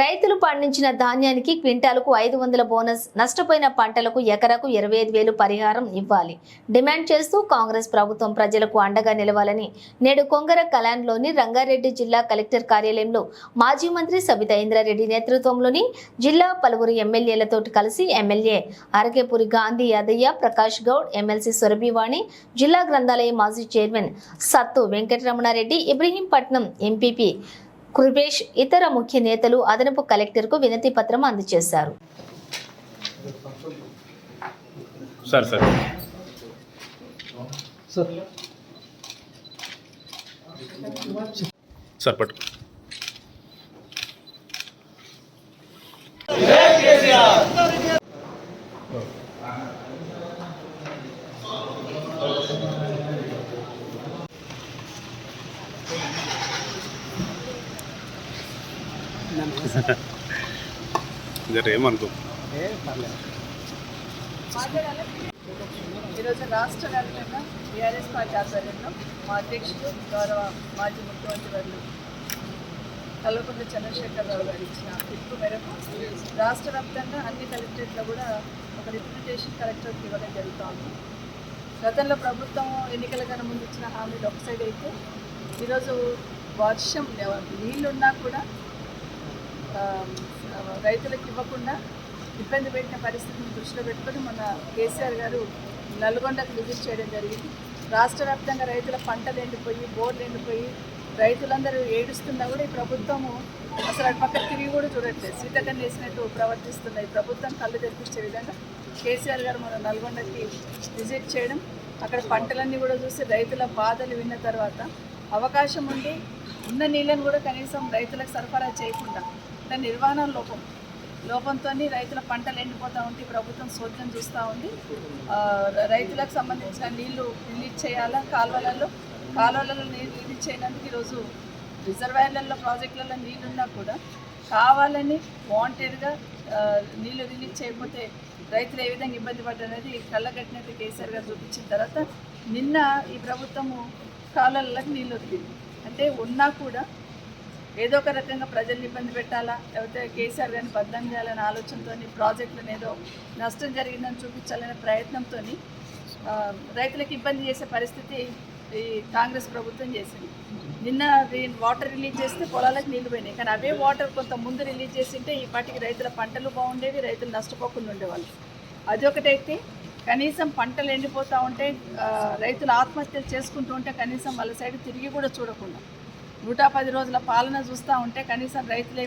రైతులు పండించిన ధాన్యానికి క్వింటాలకు 500 బోనస్, నష్టపోయిన పంటలకు ఎకరాకు 25,000 పరిహారం ఇవ్వాలి డిమాండ్ చేస్తూ కాంగ్రెస్ ప్రభుత్వం ప్రజలకు అండగా నిలవాలని నేడు కొంగర కలాన్లోని రంగారెడ్డి జిల్లా కలెక్టర్ కార్యాలయంలో మాజీ మంత్రి సబితా ఇంద్రారెడ్డి నేతృత్వంలోని జిల్లా పలువురు ఎమ్మెల్యేలతో కలిసి ఎమ్మెల్యే అరకేపూరి గాంధీ యాదయ్య, ప్రకాష్ గౌడ్, ఎమ్మెల్సీ సురభివాణి, జిల్లా గ్రంథాలయ మాజీ చైర్మన్ సత్తు వెంకటరమణారెడ్డి, ఇబ్రహీంపట్నం ఎంపీపీ కృపేష్, ఇతర ముఖ్య నేతలు అదనపు కలెక్టర్కు వినతి పత్రం అందజేశారు. ఈరోజు రాష్ట్ర వ్యాప్తంగా టీఆర్ఎస్ పార్టీ ఆధ్వర్యంలో మా అధ్యక్షుడు గౌరవ మాజీ ముఖ్యమంత్రి వర్యులు కల్వకుంట్ల చంద్రశేఖరరావు గారు ఇచ్చిన పిలుపు మేరకు రాష్ట్ర వ్యాప్తంగా అన్ని కలెక్టరేట్లో కూడా ఒక రిప్రజెంటేషన్ కలెక్టర్కి ఇవ్వడం జరుగుతోంది. గతంలో ప్రభుత్వం ఎన్నికల కన్నా ముందు ఇచ్చిన హామీలు ఒక సైడ్ అయితే ఈరోజు వర్షం నీళ్ళున్నా కూడా రైతులకు ఇవ్వకుండా ఇబ్బంది పెట్టిన పరిస్థితిని దృష్టిలో పెట్టుకొని మన కేసీఆర్ గారు నల్గొండకు విజిట్ చేయడం జరిగింది. రాష్ట్ర వ్యాప్తంగా రైతుల పంటలు ఎండిపోయి, బోర్లు ఎండిపోయి, రైతులందరూ ఏడుస్తున్నా కూడా ఈ ప్రభుత్వము అసలు అటు పక్క తిరిగి కూడా చూడట్లేదు. సీతకన్ను వేసినట్టు ప్రవర్తిస్తున్న ఈ ప్రభుత్వం కళ్ళు తెప్పించే విధంగా కేసీఆర్ గారు మన నల్గొండకి విజిట్ చేయడం, అక్కడ పంటలన్నీ కూడా చూసి రైతుల బాధలు విన్న తర్వాత అవకాశం ఉండి ఉన్న నీళ్ళని కూడా కనీసం రైతులకు సరఫరా చేయకుండా నిర్వహణ లోపంతో రైతుల పంటలు ఎండిపోతూ ఉంటే ప్రభుత్వం సోద్యం చూస్తూ ఉంది. రైతులకు సంబంధించిన నీళ్లు రిలీజ్ చేయాలా, కాలువలలో నీళ్ళు రిలీజ్ చేయడానికి ఈరోజు రిజర్వాయర్లలో, ప్రాజెక్టులలో నీళ్ళున్నా కూడా కావాలని వాంటెడ్గా నీళ్లు రిలీజ్ చేయకపోతే రైతులు ఏ విధంగా ఇబ్బంది పడ్డనేది కళ్ళగట్టినట్టు కేసీఆర్ గారు చూపించిన తర్వాత నిన్న ఈ ప్రభుత్వము కాలువలకు నీళ్ళు వదిలింది. అంటే ఉన్నా కూడా ఏదో ఒక రకంగా ప్రజల్ని ఇబ్బంది పెట్టాలా, లేకపోతే కేసీఆర్ గారిని బదనాం చేయాలనే ఆలోచనతో ప్రాజెక్టులను ఏదో నష్టం జరిగిందని చూపించాలనే ప్రయత్నంతో రైతులకు ఇబ్బంది చేసే పరిస్థితి ఈ కాంగ్రెస్ ప్రభుత్వం చేసింది. నిన్న వాటర్ రిలీజ్ చేస్తే పొలాలకు నీళ్లు పోయినాయి, కానీ అవే వాటర్ కొంత ముందు రిలీజ్ చేసింటే ఈ పాటికి రైతుల పంటలు బాగుండేవి, రైతులు నష్టపోకుండా ఉండేవాళ్ళు. అదొకటైతే కనీసం పంటలు ఎండిపోతూ ఉంటే, రైతులు ఆత్మహత్యలు చేసుకుంటూ ఉంటే కనీసం వాళ్ళ సైడ్ తిరిగి కూడా చూడకుండా 110 రోజుల పాలన చూస్తూ ఉంటే కనీసం రైతులు